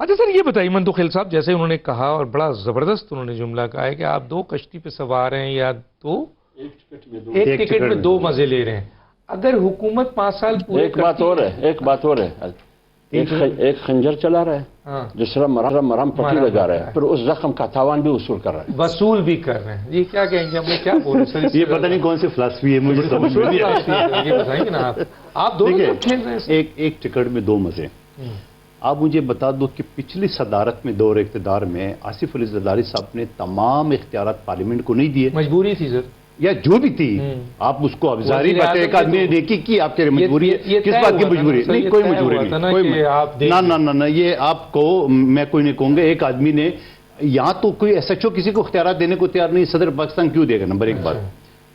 اچھا سر یہ بتائیے منتخیل صاحب، جیسے انہوں نے کہا اور بڑا زبردست انہوں نے جملہ کہا ہے کہ آپ 2 کشتی پہ سوار ہیں یا ایک ٹکٹ میں 2 مزے لے رہے ہیں. اگر حکومت 5 سال پورے ایک بات اور ہے ایک خنجر چلا رہا ہے دوسرا مرہم پٹی لگا رہا ہے، پھر اس زخم کا تاوان بھی وصول کر رہا ہے. یہ کیا کہیں گے، ہم نے کیا بولے سر؟ یہ پتہ نہیں کون سی فلسفی ہے، مجھے سمجھ میں نہیں آئی. یہ بتائیں گے نا آپ دونوں کھیل رہے ہیں. ایک ٹکٹ میں 2 مزے. آپ مجھے بتا دو کہ پچھلی صدارت میں دور اقتدار میں آصف علی زرداری صاحب نے تمام اختیارات پارلیمنٹ کو نہیں دیے. مجبوری تھی سر، یا جو بھی تھی، آپ اس کو ابزاری باتیں، ایک آدمی نے دیکھی کی آپ کے مجبوری ہے. کس بات کی مجبوری؟ نہیں، کوئی مجبوری نہیں. نہ یہ آپ کو میں کوئی نہیں کہوں گا. ایک آدمی نے یہاں تو کوئی ایس ایچ او کسی کو اختیارات دینے کو تیار نہیں. صدر پاکستان کیوں دے گا؟ نمبر 1 بات.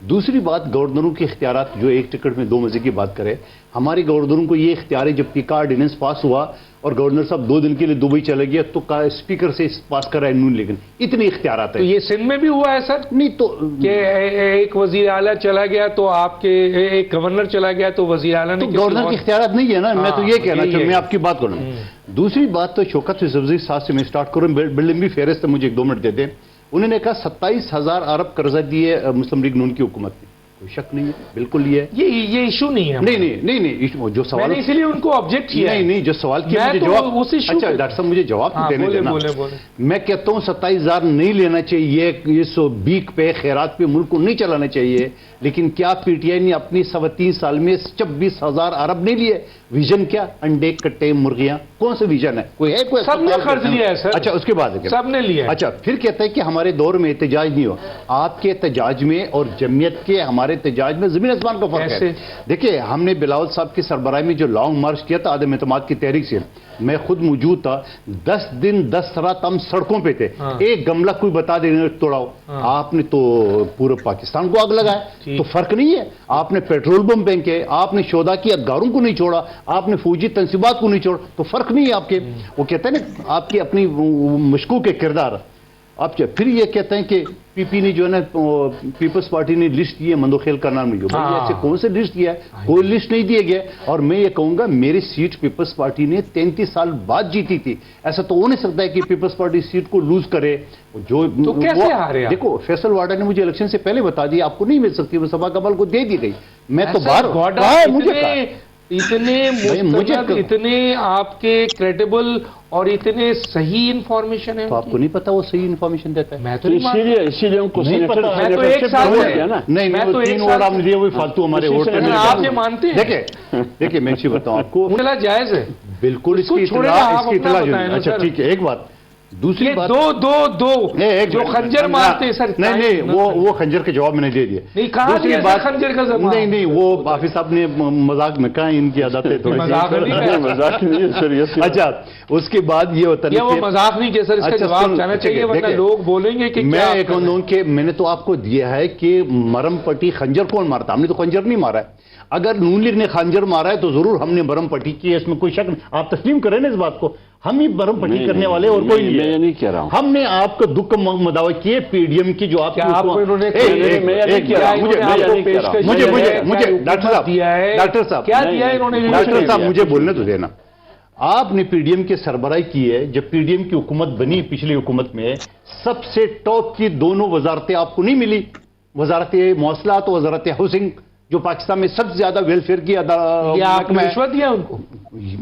دوسری بات، گورنروں کے اختیارات، جو ایک ٹکٹ میں 2 مزے کی بات کرے، ہمارے گورنروں کو یہ اختیار ہے. جب پیکا آرڈیننس پاس ہوا اور گورنر صاحب 2 دن کے لیے دبئی چلے گیا تو اسپیکر سے پاس کرا ہے نون، لیکن اتنے اختیارات ہیں. یہ سندھ میں بھی ہوا ہے سر؟ نہیں تو کہ ایک وزیر اعلیٰ چلا گیا تو آپ کے ایک گورنر چلا گیا تو وزیر اعلیٰ نے گورنر کے اختیارات نہیں ہے نا. میں تو یہ کہنا چاہوں، میں آپ کی بات کروں. دوسری بات تو شوکت یوسفزئی صاحب سے میں سٹارٹ کروں. بلڈنگ بھی فہرست ہے، مجھے 1-2 منٹ دے دیں. انہوں نے کہا 27,000 ارب قرضہ دیے مسلم لیگ نون کی حکومت نے. کوئی شک نہیں ہے، بالکل یہ ایشو نہیں ہے. نہیں جو سوال، اس لیے ان کو آبجیکٹ کیا. نہیں جو سوال کیا مجھے جواب. اچھا ڈاکٹر صاحب مجھے جواب دینے دینا. میں کہتا ہوں 27,000 نہیں لینا چاہیے. یہ بیک پہ خیرات پہ ملک کو نہیں چلانا چاہیے. لیکن کیا پی ٹی آئی نے اپنی 3.25 سال میں 26,000 ارب نہیں لیے؟ ویژن کیا؟ انڈے کٹے مرغیاں. کون سا ویژن ہے؟ کوئی ہے؟ کوئی سب نے قرض لیا ہے سر. اچھا اس کے بعد سب نے لیا. اچھا پھر کہتا ہے کہ ہمارے دور میں احتجاج نہیں ہو. آپ کے احتجاج میں اور جمعیت کے ہمارے احتجاج میں زمین آسمان کا فرق ہے. دیکھیے ہم نے بلاول صاحب کی سربراہی میں جو لانگ مارچ کیا تھا عدم اعتماد کی تحریک سے، میں خود موجود تھا. 10 دن 10 رات ہم سڑکوں پہ تھے. ایک گملہ کوئی بتا دے توڑاؤ. آپ نے تو پورے پاکستان کو آگ لگایا. تو فرق نہیں ہے. آپ نے پیٹرول بم پھینکے، آپ نے شہدا کی ادگاروں کو نہیں چھوڑا، آپ نے فوجی تنصیبات کو نہیں چھوڑا. تو فرق نہیں ہے آپ کے. وہ کہتے ہیں نا آپ کی اپنی مشکوک کردار. آپ پھر یہ کہتے ہیں کہ پی پی نے جو ہے نا پیپلز پارٹی نے لسٹ دی ہے منتخیل کا نام نہیں. ایسے کون سے لسٹ دیا ہے؟ کوئی لسٹ نہیں دیے گئے. اور میں یہ کہوں گا میری سیٹ پیپلز پارٹی نے 33 سال بعد جیتی تھی. ایسا تو ہو نہیں سکتا ہے کہ پیپلز پارٹی سیٹ کو لوز کرے. جو دیکھو فیصل واڈا نے مجھے الیکشن سے پہلے بتا دیا آپ کو نہیں مل سکتی، وہ صفا کمال کو دے دی گئی. میں تو باہر مجھے اتنے آپ کے کریڈیبل اور اتنے صحیح انفارمیشن ہے. تو آپ کو نہیں پتا وہ صحیح انفارمیشن دیتا ہے؟ میں تو اسی لیے ان کو نہیں پتا. فالتو ہمارے ووٹ آپ یہ مانتے ہیں؟ دیکھیں میں اسی بتاؤں آپ کو، جائز ہے بالکل اس کی اطلاع. اچھا ٹھیک ہے. ایک بات. دوسری بات جو خنجر مارتے ہیں سر. نہیں وہ خنجر کے جواب میں نے دے دیا. دوسری بات خنجر کا زبان نہیں وہ حافظ صاحب نے مذاق میں کہا ان کی عادت ہے تھوڑی. اچھا اس کے بعد یہ ہوتا ہے وہ مذاق نہیں کہ سر اس کا جواب چاہنا چاہیے ورنہ لوگ بولیں گے کہ میں ایک ہوں کہ میں نے تو آپ کو دیا ہے کہ مرم پٹی خنجر کون مارتا. ہم نے تو خنجر نہیں مارا ہے. اگر نون لیگ نے خنجر مارا ہے تو ضرور ہم نے مرم پٹی کی ہے، اس میں کوئی شک نہیں. آپ تسلیم کریں نا اس بات کو. ہم ہی مرم پٹی کرنے والے اور کوئی نہیں کہہ رہا ہوں. ہم نے آپ کا دکھ مداوع کیے پی ڈی ایم کی جو آپ ڈاکٹر صاحب مجھے بولنے تو دینا. آپ نے پی ڈی ایم کی سربراہی کی ہے. جب پی ڈی ایم کی حکومت بنی پچھلی حکومت میں سب سے ٹاپ کی 2 وزارتیں آپ کو نہیں ملی. وزارت مواصلات اور وزارت ہاؤسنگ جو پاکستان میں سب سے زیادہ ویلفیئر کی رشوت دیا ان کو.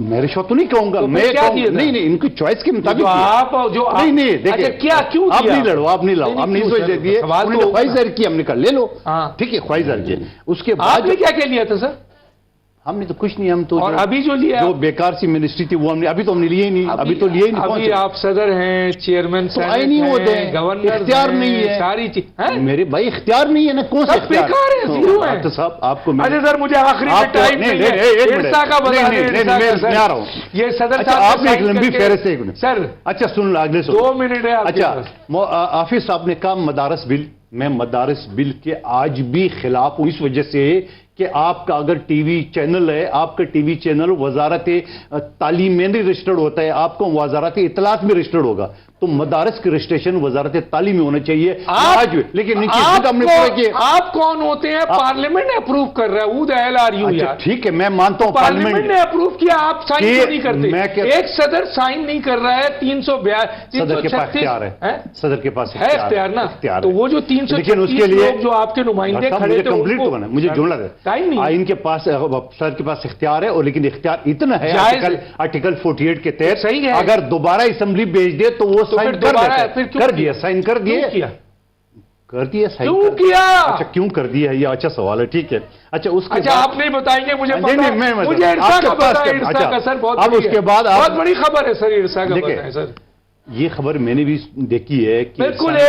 میں رشوت تو نہیں کہوں گا. میں نہیں ان کی چوائس کے مطابق نہیں دیکھیں آپ نہیں لڑو، آپ نہیں لاؤ، ہم نہیں سوچ دے دیے. خواہش ظاہر کی، ہم نے کہا لے لو. ٹھیک ہے خواہش ظاہر کی. اس کے بعد کیا لیا تھا سر؟ ہم نے تو کچھ نہیں. ہم تو اور ابھی جو لیا جو بیکار سی منسٹری تھی وہ ہم نے ابھی تو ہم نے لیے ہی نہیں. ابھی تو لیے ہی نہیں. ابھی آپ صدر ہیں، چیئرمین نہیں ہوتے، گورنر اختیار نہیں ہے. ساری چیز میرے بھائی اختیار نہیں ہے نا. کون سا اختیار ہے صاحب آپ کو؟ اچھا سر مجھے آخری میں ٹائم نہیں ہے. یہ صدر صاحب آپ نے ایک لمبی فہرست ہے سر. اچھا سن لو اگلے 2 منٹ ہے. اچھا حافظ صاحب نے کہا مدارس بل. میں مدارس بل کے آج بھی خلاف ہوں اس وجہ سے کہ آپ کا اگر ٹی وی چینل ہے، آپ کا ٹی وی چینل وزارت تعلیم میں نہیں رجسٹرڈ ہوتا ہے، آپ کو وزارت اطلاعات میں رجسٹرڈ ہوگا، تو مدارس کی رجسٹریشن وزارت تعلیم میں ہونا چاہیے آج بھی. لیکن آپ کون ہوتے ہیں؟ پارلیمنٹ نے اپروو کر رہا ہے. ٹھیک ہے، میں مانتا ہوں پارلیمنٹ نے اپروو کیا، آپ سائن کیوں نہیں کرتے؟ ایک صدر سائن نہیں کر رہا ہے. 342 صدر کے پاس اختیار ہے، صدر کے پاس ہے اختیار نا. تو وہ جو 336 لوگ جو آپ کے نمائندے کھڑے تھے، کمپلیٹ ہونا مجھے جملہ ہے، آئین کے پاس صدر کے پاس اختیار ہے، اور لیکن اختیار اتنا ہے آرٹیکل 48 کے تحت صحیح ہے، اگر دوبارہ اسمبلی بھیج دے تو وہ سائن کر دیا، سائن کر دیے، کر دیا سائن کیوں کیا؟ اچھا کیوں کر دیا، یہ اچھا سوال ہے. ٹھیک ہے، اچھا اس کے بعد آپ نہیں بتائیں گے مجھے، مجھے ارسا کا پتہ ہے. ارسا کا سر بہت اس کے بعد بہت بڑی خبر ہے سر، ارسا کا پتہ ہے سر. یہ خبر میں نے بھی دیکھی ہے کہ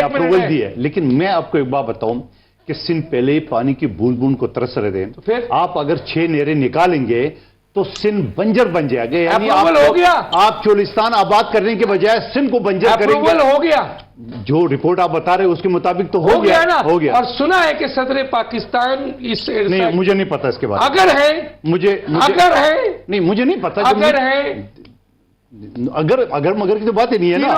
اپروول دی ہے، لیکن میں آپ کو ایک بات بتاؤں کہ سندھ پہلے ہی پانی کی بوند بوند کو ترس رہے تھے. آپ اگر 6 نہریں نکالیں گے تو سندھ بنجر بن جائے گا. یعنی آپ چولستان آباد کرنے کے بجائے سندھ کو بنجر کریں گے. ہو گیا، جو رپورٹ آپ بتا رہے ہیں اس کے مطابق تو ہو گیا نا. ہو گیا، اور سنا ہے کہ صدر پاکستان اس نہیں، مجھے نہیں پتا اس کے بارے میں. اگر ہے نہیں، مجھے نہیں پتا. اگر ہے، اگر مگر کی تو بات ہی نہیں ہے نا.